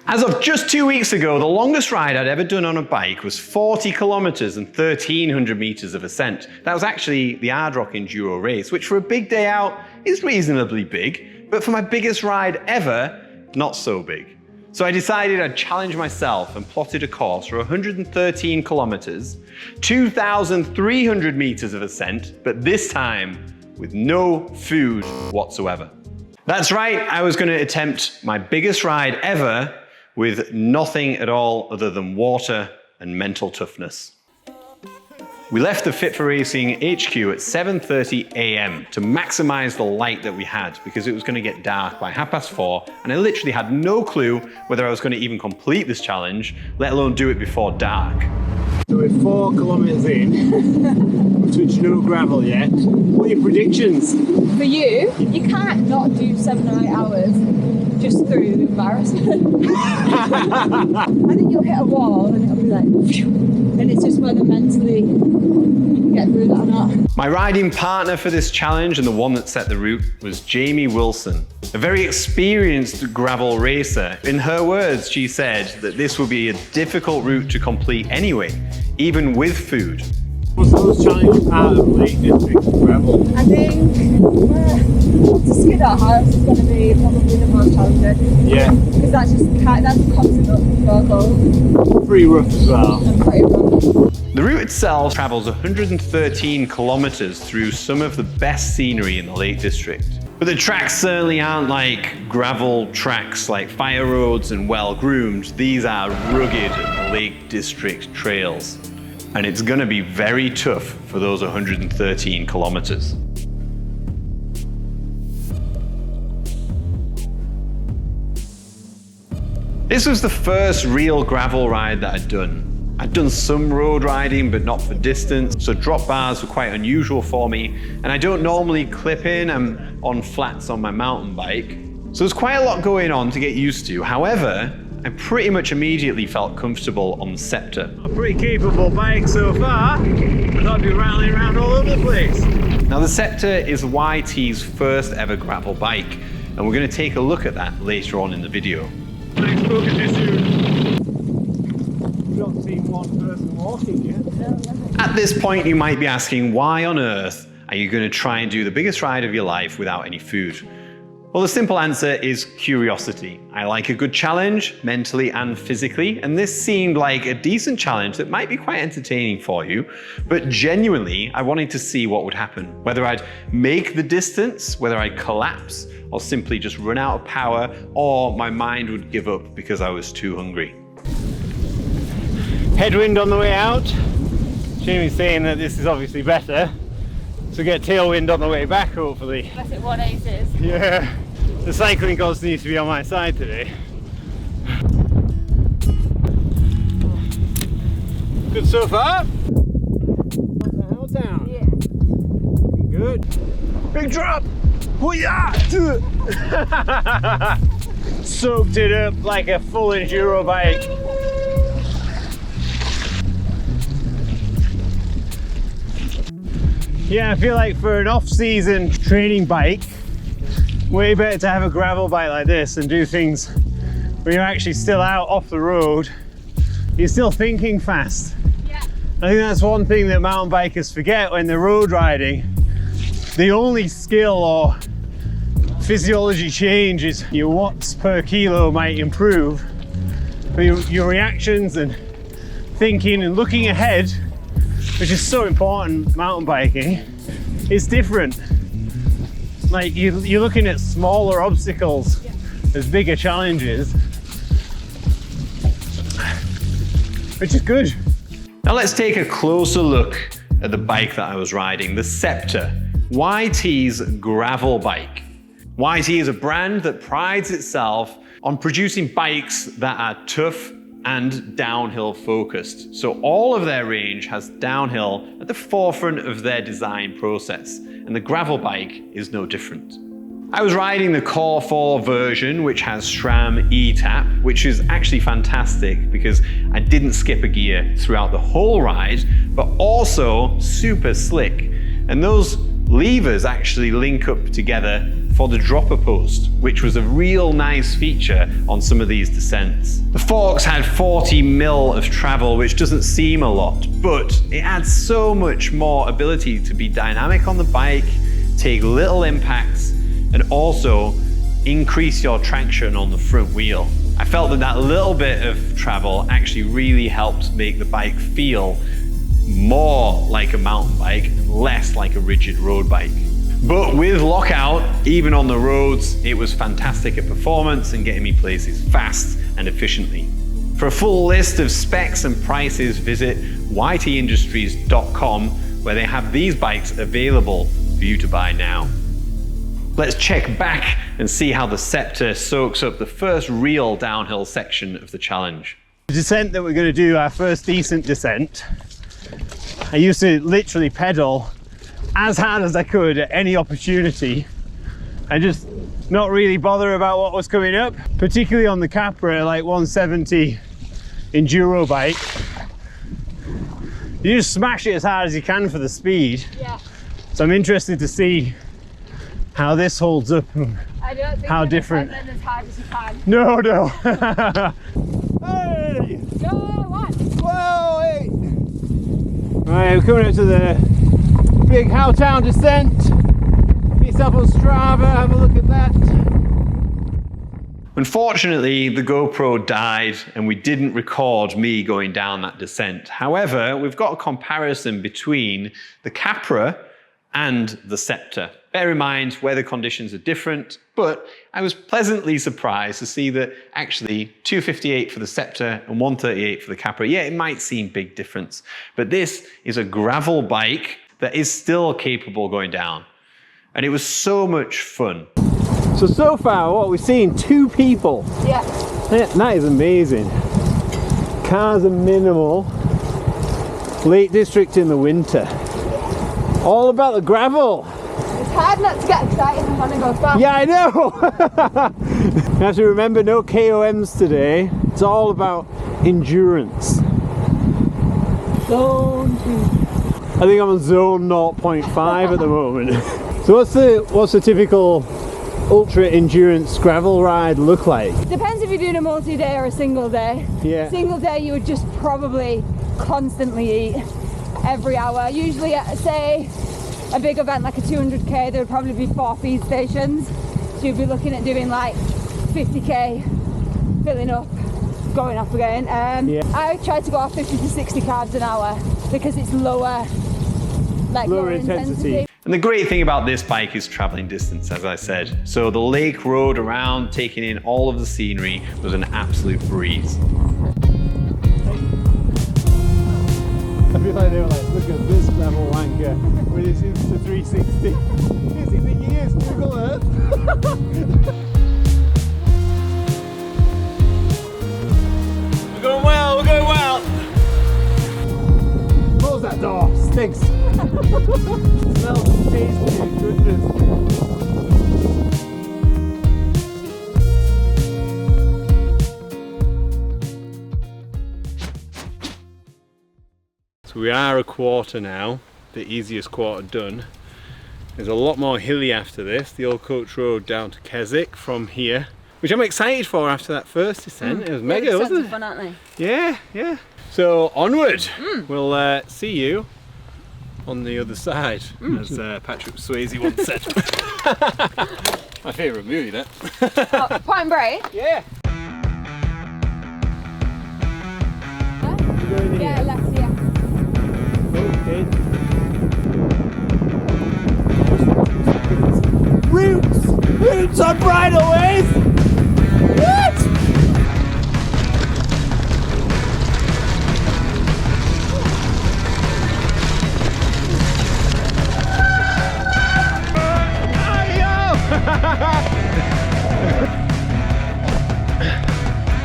As of just 2 weeks ago, the longest ride I'd ever done on a bike was 40 kilometers and 1,300 meters of ascent. That was actually the Hard Rock Enduro race, which for a big day out is reasonably big, but for my biggest ride ever, not so big. So I decided I'd challenge myself and plotted a course for 113 kilometers, 2,300 meters of ascent, but this time with no food whatsoever. That's right, I was going to attempt my biggest ride ever with nothing at all other than water and mental toughness. We left the Fit for Racing HQ at 7:30 AM to maximize the light that we had because it was going to get dark by 4:30, and I literally had no clue whether I was going to even complete this challenge, let alone do it before dark. So we're 4 kilometers in, we've touched no gravel yet. What are your predictions? For you, you can't not do 7 or 8 hours just through embarrassment. I think you'll hit a wall and it'll be like, phew, and it's just whether mentally you can get through that or not. My riding partner for this challenge and the one that set the route was Jamie Wilson, a very experienced gravel racer. In her words, she said that this would be a difficult route to complete anyway, even with food. What's the most challenging part of Lake District gravel? I think to skid our house is going to be probably the most challenging. Yeah. Because that's a constant struggle. Pretty rough as well. And pretty rough. The route itself travels 113 kilometers through some of the best scenery in the Lake District. But the tracks certainly aren't like gravel tracks like fire roads and well-groomed. These are rugged Lake District trails. And it's gonna be very tough for those 113 kilometers. This was the first real gravel ride that I'd done. I'd done some road riding, but not for distance, so drop bars were quite unusual for me, and I don't normally clip in, I'm on flats on my mountain bike. So there's quite a lot going on to get used to. However, I pretty much immediately felt comfortable on the Scepter. A pretty capable bike so far. I thought I'd be rattling around all over the place. Now the Scepter is YT's first ever gravel bike, and we're going to take a look at that later on in the video. Nice focus issue. You've not seen one person walking yet. At this point, you might be asking, why on earth are you going to try and do the biggest ride of your life without any food? Well, the simple answer is curiosity. I like a good challenge, mentally and physically, and this seemed like a decent challenge that might be quite entertaining for you, but genuinely, I wanted to see what would happen. Whether I'd make the distance, whether I'd collapse, or simply just run out of power, or my mind would give up because I was too hungry. Headwind on the way out. Jamie's saying that this is obviously better. So get tailwind on the way back, hopefully. That's at what ace is. Yeah, the cycling gods needs to be on my side today. Good so far? Not the hell down. Yeah. Good. Big drop! Hoo-yah! Soaked it up like a full enduro bike. Yeah, I feel like for an off-season training bike, way better to have a gravel bike like this and do things when you're actually still out off the road. You're still thinking fast. Yeah. I think that's one thing that mountain bikers forget when they're road riding. The only skill or physiology change is your watts per kilo might improve, but your reactions and thinking and looking ahead, which is so important mountain biking, is different. Like you're looking at smaller obstacles as bigger challenges, which is good. Now let's take a closer look at the bike that I was riding, the Scepter, YT's gravel bike. YT is a brand that prides itself on producing bikes that are tough and downhill focused. So all of their range has downhill at the forefront of their design process, and the gravel bike is no different. I was riding the Core 4 version, which has SRAM E-Tap, which is actually fantastic because I didn't skip a gear throughout the whole ride, but also super slick. And those levers actually link up together for the dropper post, which was a real nice feature on some of these descents. The forks had 40 mil of travel, which doesn't seem a lot, but it adds so much more ability to be dynamic on the bike, take little impacts, and also increase your traction on the front wheel. I felt that that little bit of travel actually really helped make the bike feel more like a mountain bike and less like a rigid road bike. But with lockout, even on the roads, it was fantastic at performance and getting me places fast and efficiently. For a full list of specs and prices, visit ytindustries.com, where they have these bikes available for you to buy now. Let's check back and see how the Scepter soaks up the first real downhill section of the challenge. The descent that we're going to do, our first decent descent, I used to literally pedal as hard as I could at any opportunity and just not really bother about what was coming up, particularly on the Capra, like 170 enduro bike. You just smash it as hard as you can for the speed. Yeah. So I'm interested to see how this holds up and I don't think how different. as hard as you can. No. Hey! Go on. Whoa! Hey! Right, we're coming up to the big Howtown descent. Get yourself on Strava, have a look at that. Unfortunately, the GoPro died and we didn't record me going down that descent. However, we've got a comparison between the Capra and the Scepter. Bear in mind, weather conditions are different, but I was pleasantly surprised to see that actually 258 for the Scepter and 138 for the Capra. Yeah, it might seem big difference, but this is a gravel bike that is still capable going down. And it was so much fun. So far, what we've seen, 2 people. Yeah. That is amazing. Cars are minimal. Lake District in the winter. All about the gravel. It's hard not to get excited when I go fast. Yeah, I know. You have to remember, no KOMs today. It's all about endurance. Zone 2. I think I'm on zone 0.5 at the moment. So what's the typical ultra endurance gravel ride look like? Depends if you're doing a multi-day or a single day. Yeah. Single day you would just probably constantly eat every hour. Usually at, say, a big event like a 200k, there would probably be 4 feed stations. So you'd be looking at doing like 50k, filling up, going off again. Yeah. I try to go off 50 to 60 carbs an hour because it's lower intensity. And the great thing about this bike is traveling distance, as I said. So the lake road around, taking in all of the scenery, was an absolute breeze. I feel like they were like, look at this gravel wanker with his Insta 360. Is it the years Google Earth? We're going well, we're going well. Close that door, stinks. Smells tasty, goodness. So we are a quarter now, the easiest quarter done. There's a lot more hilly after this, the old coach road down to Keswick from here, which I'm excited for after that first descent. It was mega, wasn't it? Fun, aren't they? Yeah, yeah. So onward, we'll see you on the other side, as Patrick Swayze once said. My favourite movie, that. Oh, Point Break? Yeah. Yeah, left, yeah. Okay. Roots on bridleways! What?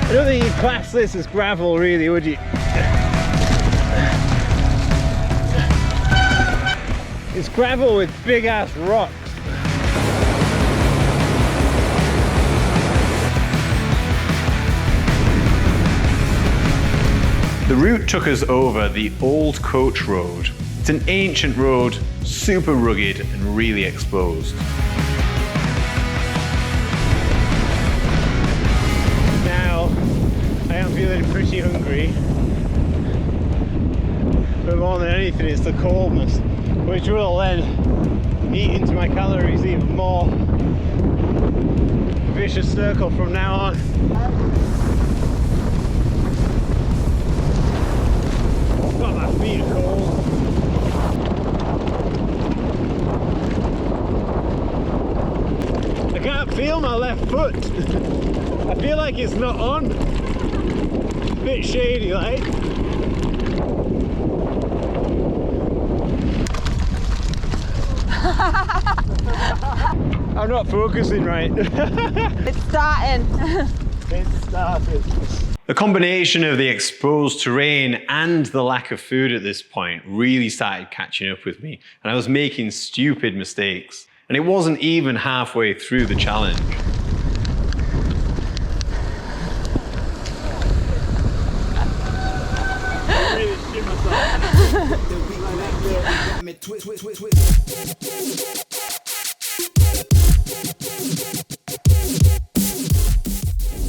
I don't think you'd class this as gravel, really, would you? It's gravel with big ass rocks. The route took us over the old coach road. It's an ancient road, super rugged and really exposed. pretty hungry. But more than anything, it's the coldness, which will then eat into my calories even more. Vicious circle from now on. God, my feet are cold. I can't feel my left foot. I feel like it's not on. It's a bit shady, like. I'm not focusing right. It's starting. It's started. The combination of the exposed terrain and the lack of food at this point really started catching up with me, and I was making stupid mistakes. And it wasn't even halfway through the challenge.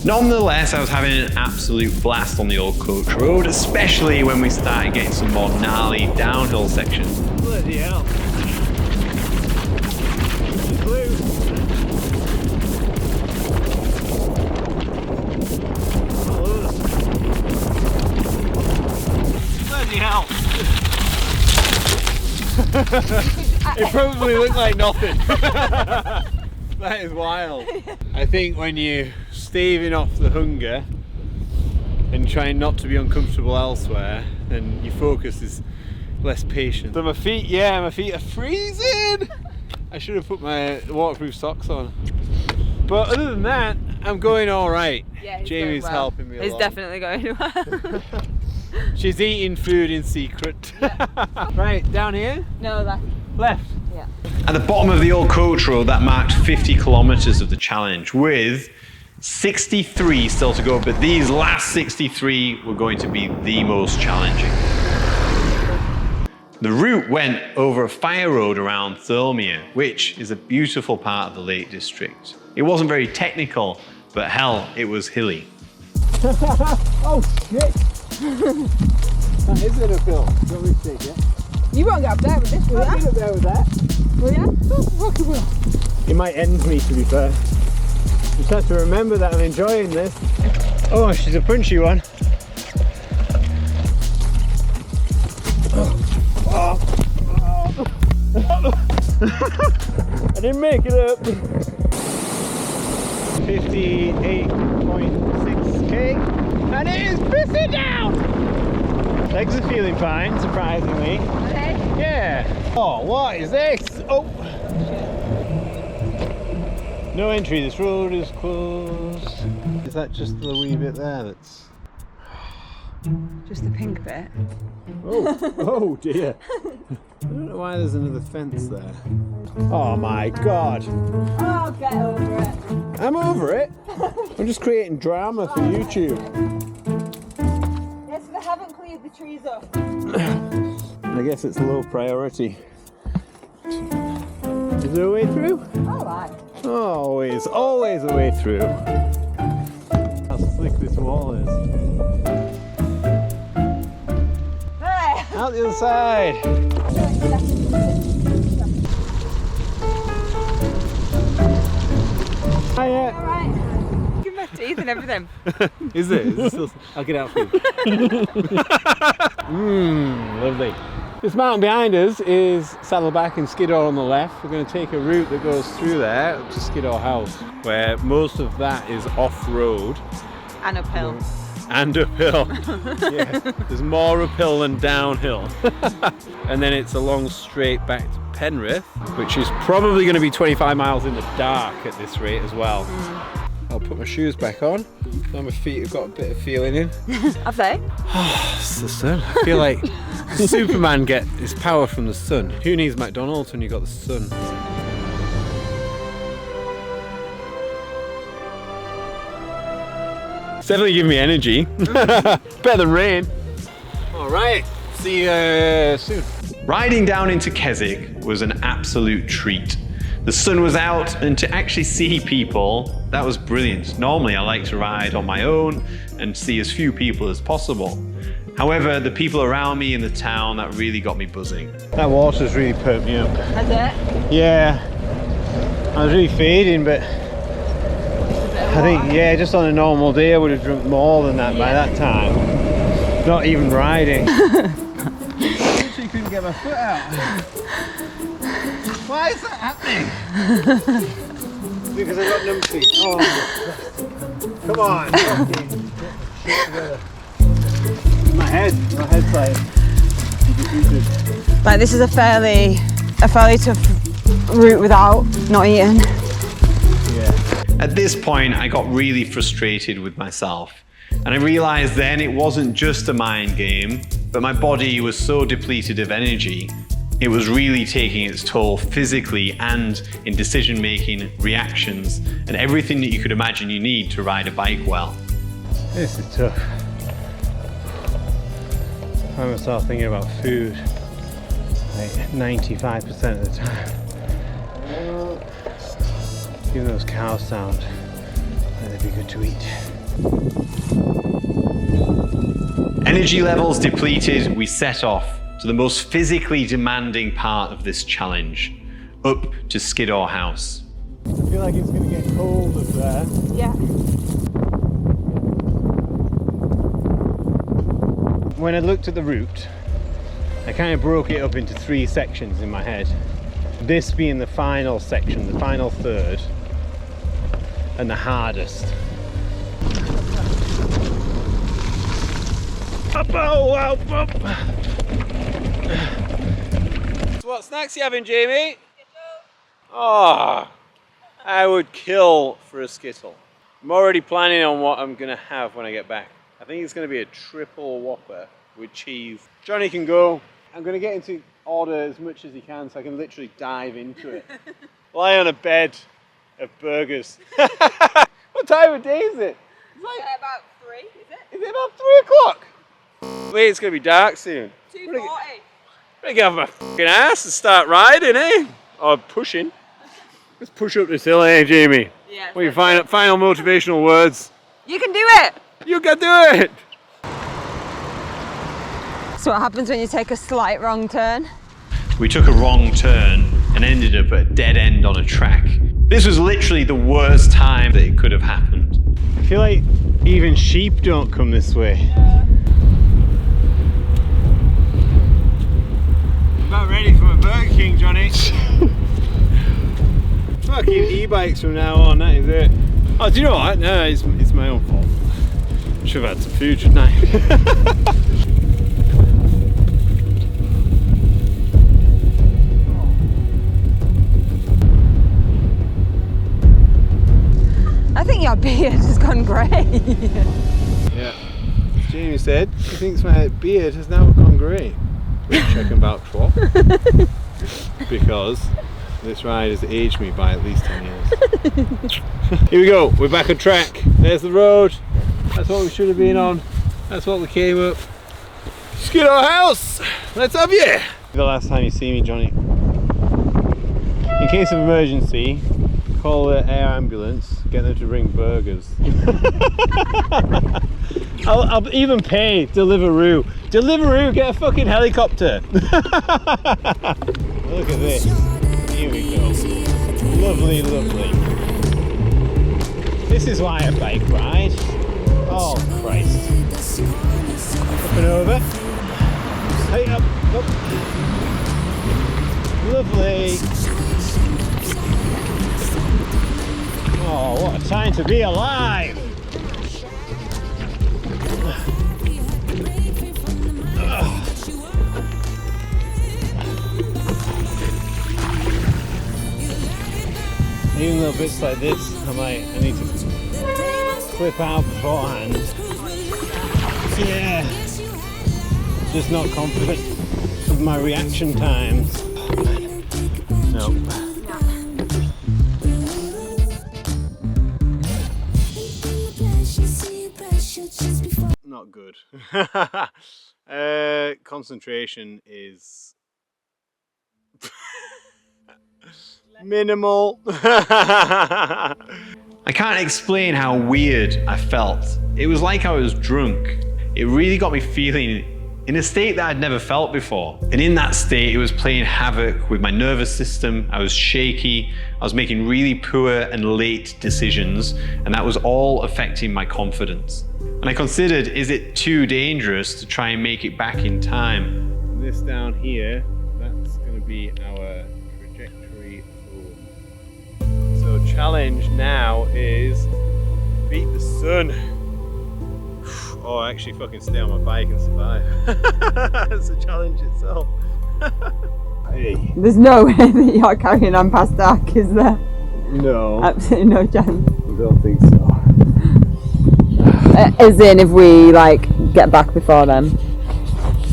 Nonetheless, I was having an absolute blast on the old coach road, especially when we started getting some more gnarly downhill sections. Bloody hell. It's loose. Not loose. Bloody hell. It probably looked like nothing. That is wild. I think when you staving off the hunger and trying not to be uncomfortable elsewhere, then your focus is less patient. So my feet are freezing. I should have put my waterproof socks on. But other than that, I'm going all right. Yeah, Jamie's helping me a lot. He's definitely going well. She's eating food in secret. Yeah. Right, down here? No, left. Left. Yeah. At the bottom of the old coach road, that marked 50 kilometers of the challenge, with 63 still to go, but these last 63 were going to be the most challenging. The route went over a fire road around Thirlmere, which is a beautiful part of the Lake District. It wasn't very technical, but hell, it was hilly. Oh shit! That is in a film. Do you want me to take it? You won't get up there with this, will I'll you? get up there with that. Will you? Oh, fuck it will. It might end me, to be fair. Just have to remember that I'm enjoying this. Oh, she's a punchy one. I didn't make it up. 58.6k, and it is pissing down. Legs are feeling fine, surprisingly. Okay. Yeah. Oh, what is this? Oh. No entry, this road is closed. Is that just the wee bit there that's... Just the pink bit. Oh, oh dear. I don't know why there's another fence there. Oh my god. Oh, get over it. I'm over it. I'm just creating drama for YouTube. Yes, they haven't cleared the trees up. I guess it's low priority. Is there a way through? Alright. Always, always a way through. How slick this wall is. Hey! Out the other side. Hiya. Alright. Give my teeth and everything. Is it? Is it still... I'll get out for you. Lovely. This mountain behind us is Saddleback and Skiddaw on the left. We're going to take a route that goes through there up to Skiddaw House, where most of that is off-road. And uphill. And uphill. Yes, there's more uphill than downhill. And then it's a long straight back to Penrith, which is probably going to be 25 miles in the dark at this rate as well. I'll put my shoes back on. Now my feet have got a bit of feeling in. Have they? It's the sun. I feel like Superman gets his power from the sun. Who needs McDonald's when you got the sun? It's definitely giving me energy. Better than rain. All right, see you soon. Riding down into Keswick was an absolute treat. The sun was out, and to actually see people, that was brilliant. Normally I like to ride on my own and see as few people as possible. However, the people around me in the town, that really got me buzzing. That water's really perked me up. Has it? Yeah, I was really fading, but I think, yeah, just on a normal day I would have drunk more than that by that time. Not even riding. Literally couldn't get my foot out. Why is that happening? Because I got numb feet. Oh, come on. My head's like. Like, this is a fairly tough route without not eating. Yeah. At this point, I got really frustrated with myself. And I realized then it wasn't just a mind game, but my body was so depleted of energy, it was really taking its toll physically and in decision-making, reactions, and everything that you could imagine you need to ride a bike well. This is tough. I find myself thinking about food like 95% of the time. Even those cows sound like they'd be good to eat. Energy levels depleted, we set off to the most physically demanding part of this challenge, up to Skiddaw House. I feel like it's going to get cold up there. Yeah. When I looked at the route, I kind of broke it up into 3 sections in my head. This being the final section, the final third, and the hardest. Up, oh, up, up. So what snacks you having, Jamie? Oh, I would kill for a Skittle. I'm already planning on what I'm gonna have when I get back. I think it's gonna be a triple Whopper with cheese. Johnny can go. I'm gonna get him to order as much as he can so I can literally dive into it. Lie on a bed of burgers. What time of day is it? It's like About 3, is it? Is it about 3 o'clock? Wait, it's gonna be dark soon. 2:40. Better get off my fucking ass and start riding, eh? Or pushing. Let's push up this hill, eh, Jamie? Yeah. What are your final motivational words? You can do it! You can do it! So what happens when you take a slight wrong turn? We took a wrong turn and ended up at a dead end on a track. This was literally the worst time that it could have happened. I feel like even sheep don't come this way. About ready for a Burger King, Johnny. Fucking e-bikes from now on, that is it. Oh, do you know what? No, it's my own fault. Should have had some food, shouldn't I? I think your beard has gone grey. Yeah. As Jamie said, he thinks my beard has now gone grey. Which I can vouch for. Because this ride has aged me by at least 10 years. Here we go, we're back on track. There's the road. That's what we should have been on. That's what we came up. Skiddaw House! Let's have you! The last time you see me, Johnny. In case of emergency, call the air ambulance, get them to bring burgers. I'll even pay Deliveroo. Deliveroo, get a fucking helicopter. Look at this. Here we go. Lovely, lovely. This is why I bike ride. Oh Christ. Up and over. Hey, up, up. Lovely. Oh, what a time to be alive! Even little bits like this, I need to clip out beforehand. Yeah, just not confident of my reaction times. Nope. Not good. Concentration is Minimal. I can't explain how weird I felt. It was like I was drunk. It really got me feeling in a state that I'd never felt before. And in that state, it was playing havoc with my nervous system. I was shaky. I was making really poor and late decisions, and that was all affecting my confidence. And I considered, is it too dangerous to try and make it back in time? This down here, that's going to be our trajectory home. So challenge now is beat the sun. Or actually fucking stay on my bike and survive. That's a challenge itself. Hey. There's no way that you're carrying on past dark, is there? No. Absolutely no chance. I don't think so. As in, if we like get back before then.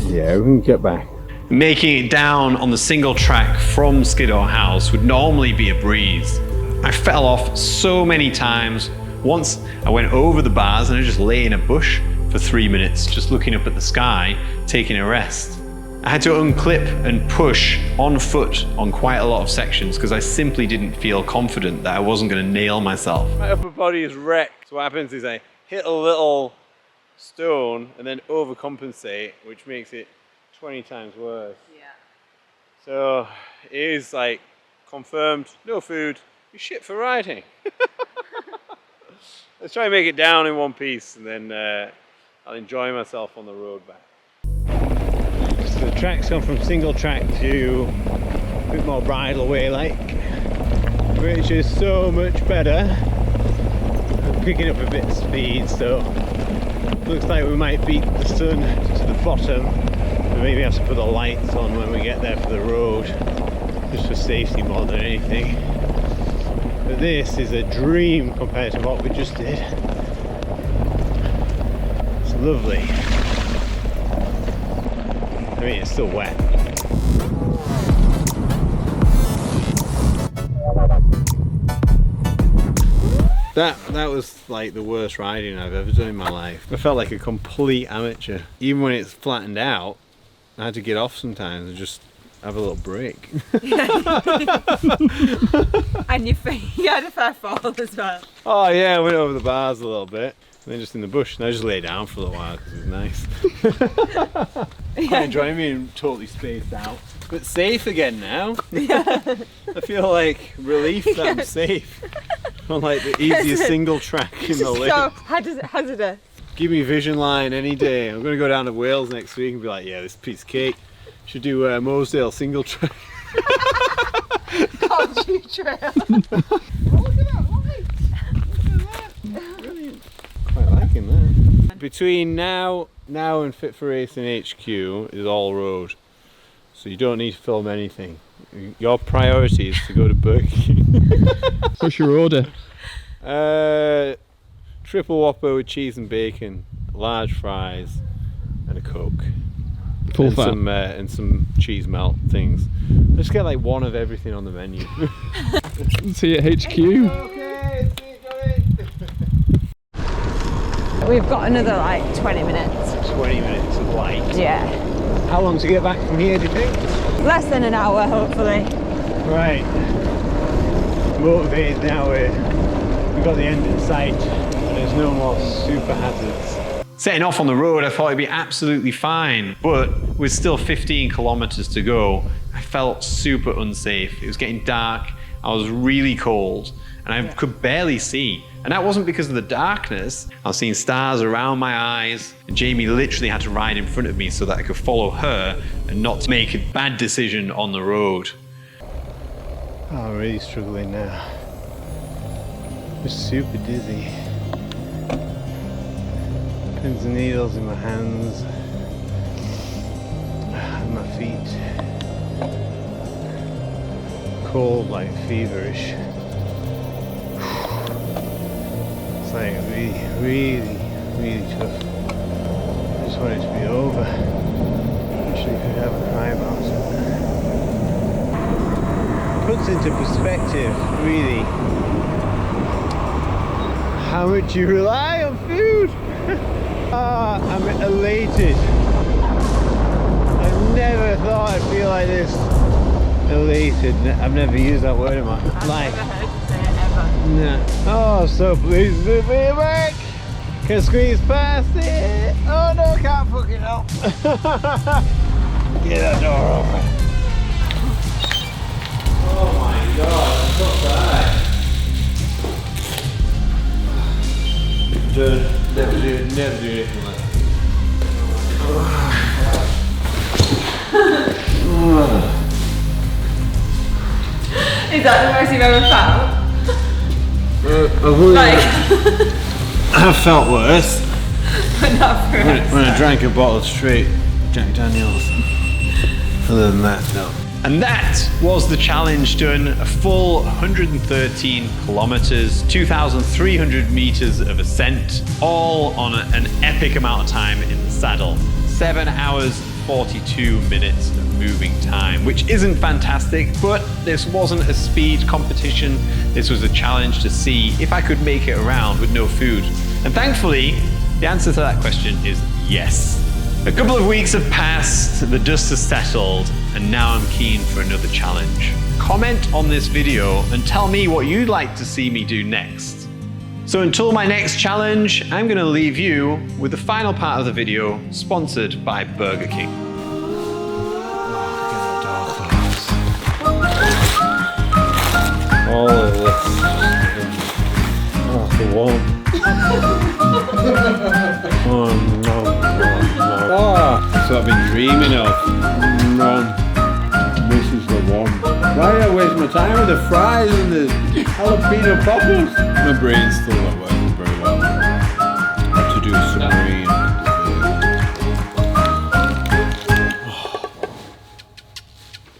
Yeah, we can get back. Making it down on the single track from Skiddaw House would normally be a breeze. I fell off so many times. Once I went over the bars and I just lay in a bush for 3 minutes, just looking up at the sky, taking a rest. I had to unclip and push on foot on quite a lot of sections because I simply didn't feel confident that I wasn't going to nail myself. My upper body is wrecked. So what happens is I hit a little stone and then overcompensate, which makes it 20 times worse. Yeah. So it is like confirmed, no food, you're shit for riding. Let's try and make it down in one piece and then I'll enjoy myself on the road back. So the track's gone from single track to a bit more bridleway like, which is so much better. I'm picking up a bit of speed, so looks like we might beat the sun to the bottom. We maybe have to put the lights on when we get there for the road, just for safety more than anything. But this is a dream compared to what we just did. It's lovely. I mean, it's still wet. That was like the worst riding I've ever done in my life. I felt like a complete amateur. Even when it's flattened out, I had to get off sometimes and just have a little break. And you had a fair fall as well. Oh yeah, I went over the bars a little bit. And then just in the bush, and I just lay down for a little while because it was nice. I enjoy being totally spaced out. But safe again now. Yeah. I feel like relief that I'm safe. On like the easiest single track in the lake. So hazardous. Give me Vision Line any day. I'm going to go down to Wales next week and be like, yeah, this piece of cake. Should do Mosedale single track. Country trail. Oh, look at that light! Look at that! Brilliant. Quite liking that. Between now and Fit for Racing HQ is all road. So you don't need to film anything. Your priority is to go to Burger King. What's your order? Triple Whopper with cheese and bacon, large fries, and a Coke. Full and fat. Some cheese melt things. Just get like one of everything on the menu. See you at HQ. Okay, see you, We've got another like 20 minutes. 20 minutes of light. Yeah. How long to get back from here, do you think? Less than an hour, hopefully. Right. Motivated now. We've got the end in sight. There's no more super hazards. Setting off on the road, I thought it'd be absolutely fine, but with still 15 kilometers to go, I felt super unsafe. It was getting dark, I was really cold, and I could barely see. And that wasn't because of the darkness. I was seeing stars around my eyes, and Jamie literally had to ride in front of me so that I could follow her and not make a bad decision on the road. Oh, I'm really struggling now. Just super dizzy. Pins and needles in my hands and my feet. Cold, like feverish. It's like really tough. I just want it to be over. Actually could have a cry about it. Puts into perspective, really, how much you rely on food. I'm elated. I never thought I'd feel like this. elated. I've never used that word in my life. I've never heard you say it ever. No. Oh, so pleased to be back. Can squeeze past it. Oh no, can't fucking help. Get that door open. Oh my god, that's so bad. Never do anything like that. Is that the most you've ever felt? Like, I felt worse but not for us. when I drank a bottle of straight Jack Daniels. Other than that, no. And that was the challenge done. A full 113 kilometers, 2,300 meters of ascent, all on an epic amount of time in the saddle. 7 hours, 42 minutes of moving time, which isn't fantastic, but this wasn't a speed competition. This was a challenge to see if I could make it around with no food. And thankfully, the answer to that question is yes. A couple of weeks have passed, the dust has settled, and now I'm keen for another challenge. Comment on this video and tell me what you'd like to see me do next. So until my next challenge, I'm going to leave you with the final part of the video, sponsored by Burger King. All of this. Oh, the warm. Oh no. Oh, that's what I've been dreaming of. This is the one. Why did I waste my time with the fries and the jalapeno poppers? My brain's still not working very well. I have to do a submarine.